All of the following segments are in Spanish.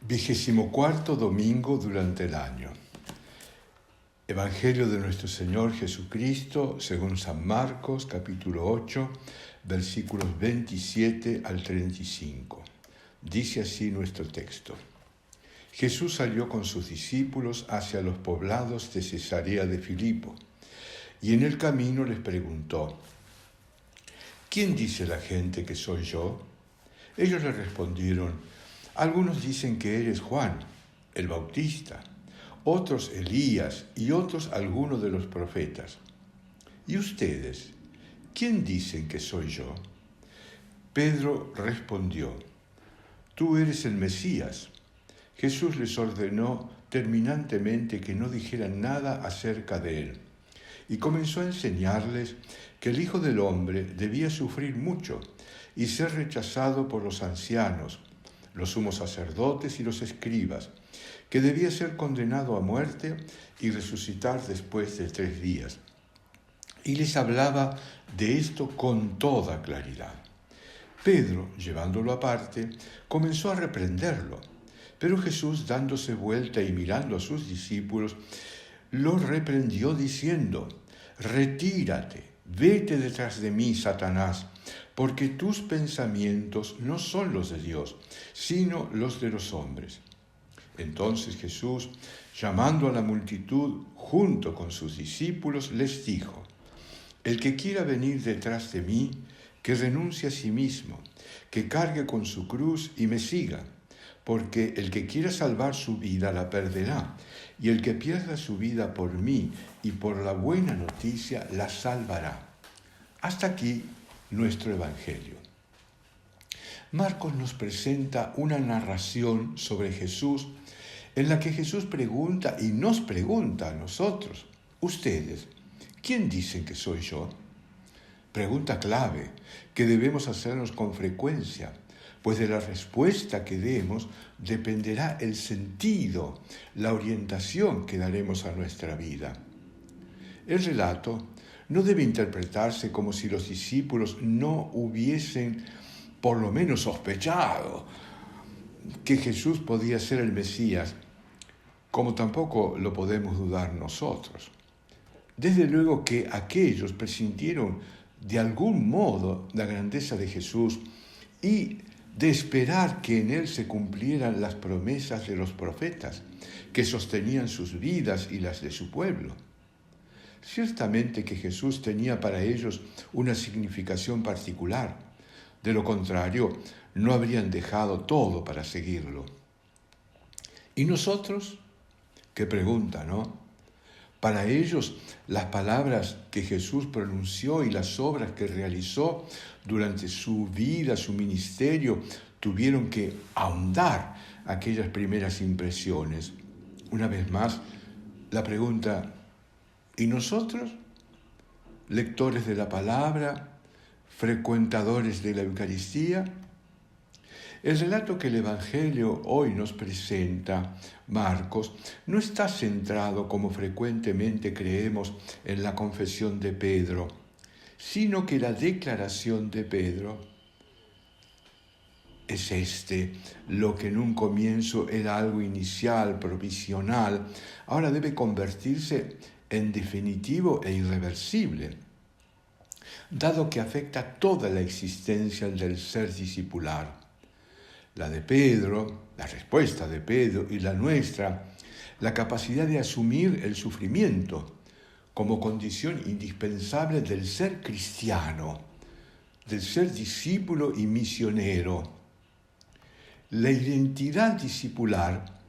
24º domingo durante el año. Evangelio de nuestro Señor Jesucristo según San Marcos, capítulo 8, versículos 27 al 35. Dice así nuestro texto. Jesús salió con sus discípulos hacia los poblados de Cesarea de Filipo, y en el camino les preguntó: ¿Quién dice la gente que soy yo? Ellos le respondieron: algunos dicen que eres Juan, el Bautista, otros Elías y otros algunos de los profetas. ¿Y ustedes? ¿Quién dicen que soy yo? Pedro respondió: tú eres el Mesías. Jesús les ordenó terminantemente que no dijeran nada acerca de él, y comenzó a enseñarles que el Hijo del Hombre debía sufrir mucho y ser rechazado por los ancianos, los sumos sacerdotes y los escribas, que debía ser condenado a muerte y resucitar después de 3 días. Y les hablaba de esto con toda claridad. Pedro, llevándolo aparte, comenzó a reprenderlo, pero Jesús, dándose vuelta y mirando a sus discípulos, lo reprendió diciendo: retírate, vete detrás de mí, Satanás, porque tus pensamientos no son los de Dios, sino los de los hombres. Entonces Jesús, llamando a la multitud junto con sus discípulos, les dijo: el que quiera venir detrás de mí, que renuncie a sí mismo, que cargue con su cruz y me siga, porque el que quiera salvar su vida la perderá, y el que pierda su vida por mí y por la buena noticia la salvará. Hasta aquí nuestro Evangelio. Marcos nos presenta una narración sobre Jesús en la que Jesús pregunta y nos pregunta a nosotros: ¿ustedes quién dicen que soy yo? Pregunta clave que debemos hacernos con frecuencia, pues de la respuesta que demos dependerá el sentido, la orientación que daremos a nuestra vida. El relato no debe interpretarse como si los discípulos no hubiesen por lo menos sospechado que Jesús podía ser el Mesías, como tampoco lo podemos dudar nosotros. Desde luego que aquellos presintieron de algún modo la grandeza de Jesús y de esperar que en él se cumplieran las promesas de los profetas que sostenían sus vidas y las de su pueblo. Ciertamente que Jesús tenía para ellos una significación particular. De lo contrario, no habrían dejado todo para seguirlo. ¿Y nosotros? Qué pregunta, ¿no? Para ellos, las palabras que Jesús pronunció y las obras que realizó durante su vida, su ministerio, tuvieron que ahondar aquellas primeras impresiones. Una vez más, la pregunta: ¿y nosotros? ¿Lectores de la palabra? ¿Frecuentadores de la Eucaristía? El relato que el Evangelio hoy nos presenta, Marcos, no está centrado, como frecuentemente creemos, en la confesión de Pedro, sino que la declaración de Pedro es lo que en un comienzo era algo inicial, provisional, ahora debe convertirse en definitivo e irreversible, dado que afecta toda la existencia del ser discipular. La de Pedro, la respuesta de Pedro y la nuestra, la capacidad de asumir el sufrimiento como condición indispensable del ser cristiano, del ser discípulo y misionero. La identidad discipular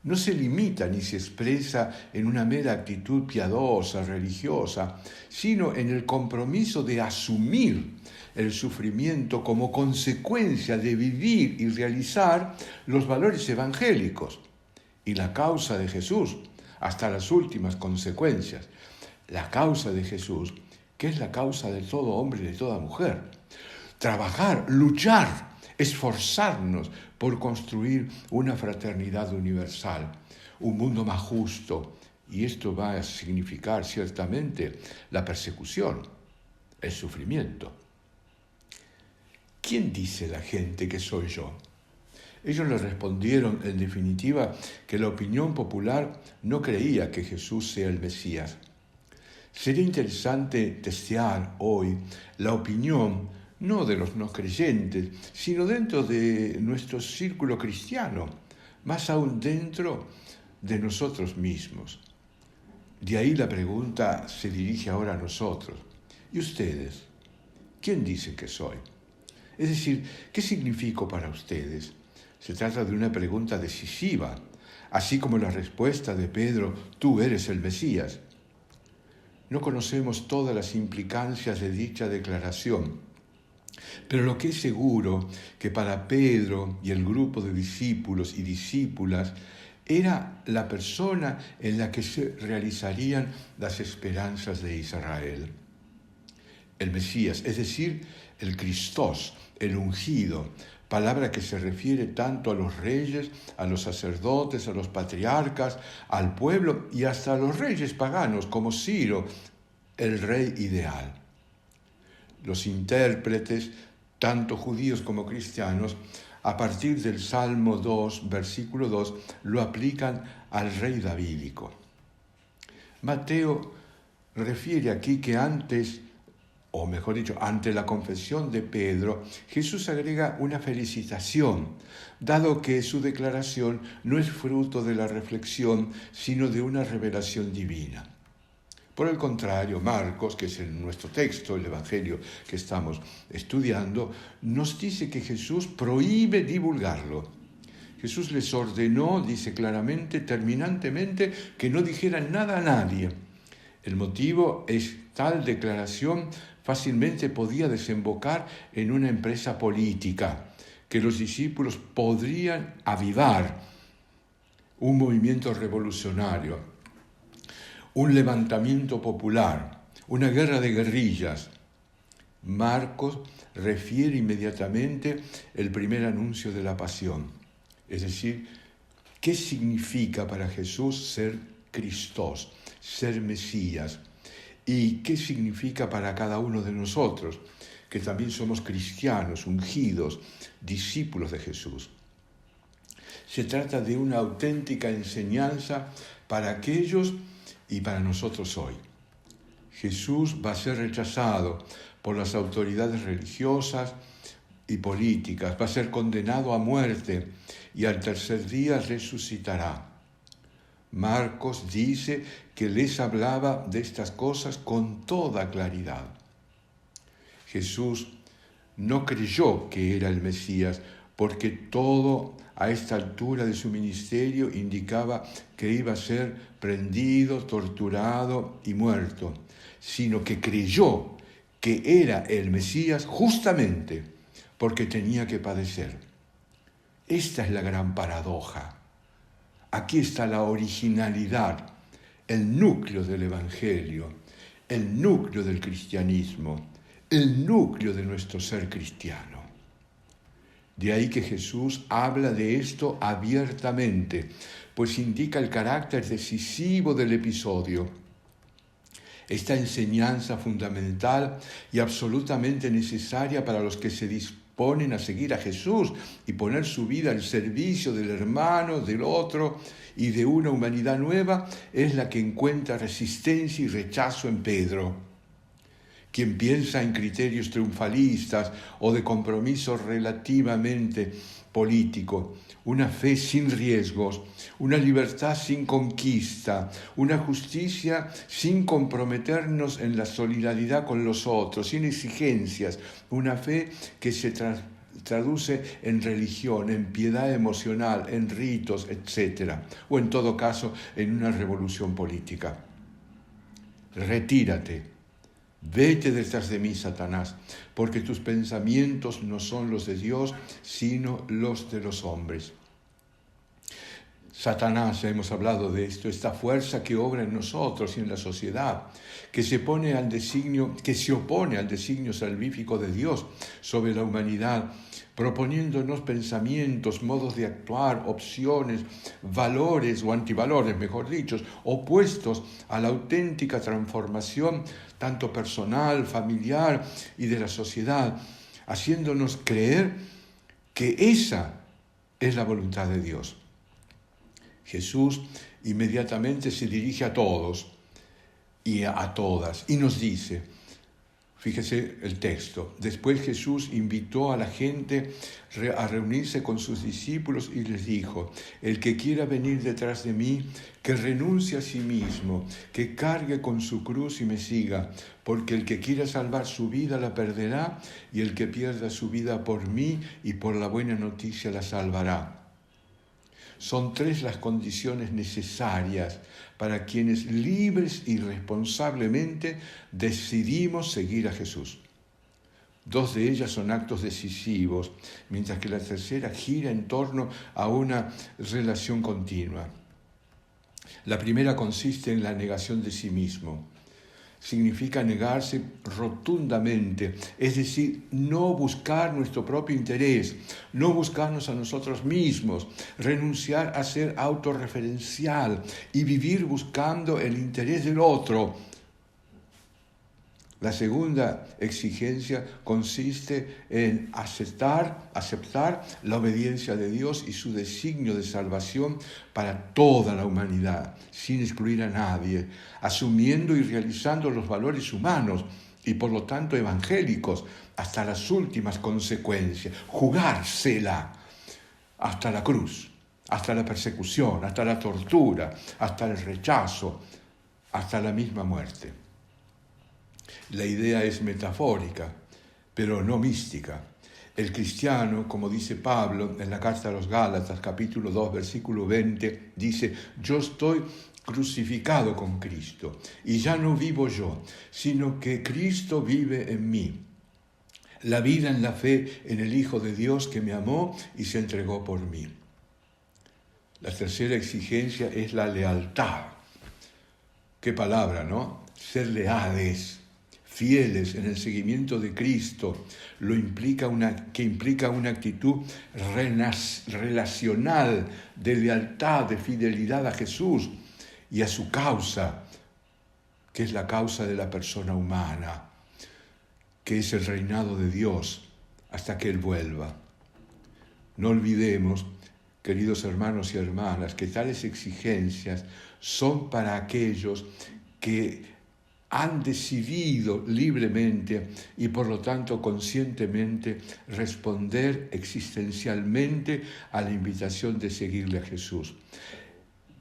no se limita ni se expresa en una mera actitud piadosa, religiosa, sino en el compromiso de asumir el sufrimiento como consecuencia de vivir y realizar los valores evangélicos y la causa de Jesús hasta las últimas consecuencias. La causa de Jesús, que es la causa de todo hombre y de toda mujer. Trabajar, luchar, esforzarnos por construir una fraternidad universal, un mundo más justo, y esto va a significar ciertamente la persecución, el sufrimiento. ¿Quién dice la gente que soy yo? Ellos le respondieron, en definitiva, que la opinión popular no creía que Jesús sea el Mesías. Sería interesante testear hoy la opinión no de los no creyentes, sino dentro de nuestro círculo cristiano, más aún dentro de nosotros mismos. De ahí la pregunta se dirige ahora a nosotros. ¿Y ustedes? ¿Quién dicen que soy? Es decir, ¿qué significo para ustedes? Se trata de una pregunta decisiva, así como la respuesta de Pedro, tú eres el Mesías. No conocemos todas las implicancias de dicha declaración, pero lo que es seguro que para Pedro y el grupo de discípulos y discípulas era la persona en la que se realizarían las esperanzas de Israel. El Mesías, es decir, el Christos, el ungido, palabra que se refiere tanto a los reyes, a los sacerdotes, a los patriarcas, al pueblo y hasta a los reyes paganos como Ciro, el rey ideal. Los intérpretes, tanto judíos como cristianos, a partir del Salmo 2, versículo 2, lo aplican al rey davídico. Mateo refiere aquí que antes, o mejor dicho, ante la confesión de Pedro, Jesús agrega una felicitación, dado que su declaración no es fruto de la reflexión, sino de una revelación divina. Por el contrario, Marcos, que es nuestro texto, el Evangelio que estamos estudiando, nos dice que Jesús prohíbe divulgarlo. Jesús les ordenó, dice claramente, terminantemente, que no dijeran nada a nadie. El motivo es tal declaración fácilmente podía desembocar en una empresa política, que los discípulos podrían avivar un movimiento revolucionario, un levantamiento popular, una guerra de guerrillas. Marcos refiere inmediatamente el primer anuncio de la pasión, es decir, ¿qué significa para Jesús ser Christos, ser Mesías? ¿Y qué significa para cada uno de nosotros, que también somos cristianos, ungidos, discípulos de Jesús? Se trata de una auténtica enseñanza para aquellos y para nosotros hoy. Jesús va a ser rechazado por las autoridades religiosas y políticas, va a ser condenado a muerte y al tercer día resucitará. Marcos dice que les hablaba de estas cosas con toda claridad. Jesús no creyó que era el Mesías porque todo a esta altura de su ministerio indicaba que iba a ser prendido, torturado y muerto, sino que creyó que era el Mesías justamente porque tenía que padecer. Esta es la gran paradoja. Aquí está la originalidad, el núcleo del Evangelio, el núcleo del cristianismo, el núcleo de nuestro ser cristiano. De ahí que Jesús habla de esto abiertamente, pues indica el carácter decisivo del episodio. Esta enseñanza fundamental y absolutamente necesaria para los que se disponen a seguir a Jesús y poner su vida al servicio del hermano, del otro y de una humanidad nueva, es la que encuentra resistencia y rechazo en Pedro. Quien piensa en criterios triunfalistas o de compromiso relativamente político, una fe sin riesgos, una libertad sin conquista, una justicia sin comprometernos en la solidaridad con los otros, sin exigencias, una fe que se traduce en religión, en piedad emocional, en ritos, etc. O en todo caso, en una revolución política. Retírate. Vete detrás de mí, Satanás, porque tus pensamientos no son los de Dios, sino los de los hombres. Satanás, hemos hablado de esto, esta fuerza que obra en nosotros y en la sociedad, que se opone al designio salvífico de Dios sobre la humanidad, proponiéndonos pensamientos, modos de actuar, opciones, valores o antivalores, mejor dicho, opuestos a la auténtica transformación tanto personal, familiar y de la sociedad, haciéndonos creer que esa es la voluntad de Dios. Jesús inmediatamente se dirige a todos y a todas y nos dice, fíjese el texto, después Jesús invitó a la gente a reunirse con sus discípulos y les dijo, el que quiera venir detrás de mí, que renuncie a sí mismo, que cargue con su cruz y me siga, porque el que quiera salvar su vida la perderá, y el que pierda su vida por mí y por la buena noticia la salvará. Son 3 las condiciones necesarias para quienes libres y responsablemente decidimos seguir a Jesús. 2 de ellas son actos decisivos, mientras que la tercera gira en torno a una relación continua. La primera consiste en la negación de sí mismo. Significa negarse rotundamente, es decir, no buscar nuestro propio interés, no buscarnos a nosotros mismos, renunciar a ser autorreferencial y vivir buscando el interés del otro. La segunda exigencia consiste en aceptar la obediencia de Dios y su designio de salvación para toda la humanidad, sin excluir a nadie, asumiendo y realizando los valores humanos y por lo tanto evangélicos hasta las últimas consecuencias, jugársela hasta la cruz, hasta la persecución, hasta la tortura, hasta el rechazo, hasta la misma muerte. La idea es metafórica, pero no mística. El cristiano, como dice Pablo en la carta a los Gálatas, capítulo 2, versículo 20, dice, yo estoy crucificado con Cristo, y ya no vivo yo, sino que Cristo vive en mí. La vida en la fe en el Hijo de Dios que me amó y se entregó por mí. La tercera exigencia es la lealtad. Qué palabra, ¿no? Ser leales, fieles en el seguimiento de Cristo, que implica una actitud relacional de lealtad, de fidelidad a Jesús y a su causa, que es la causa de la persona humana, que es el reinado de Dios hasta que Él vuelva. No olvidemos, queridos hermanos y hermanas, que tales exigencias son para aquellos que han decidido libremente y por lo tanto conscientemente responder existencialmente a la invitación de seguirle a Jesús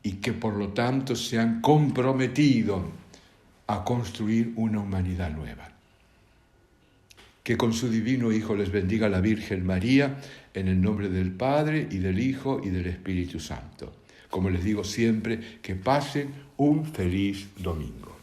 y que por lo tanto se han comprometido a construir una humanidad nueva. Que con su divino Hijo les bendiga la Virgen María, en el nombre del Padre y del Hijo y del Espíritu Santo. Como les digo siempre, que pasen un feliz domingo.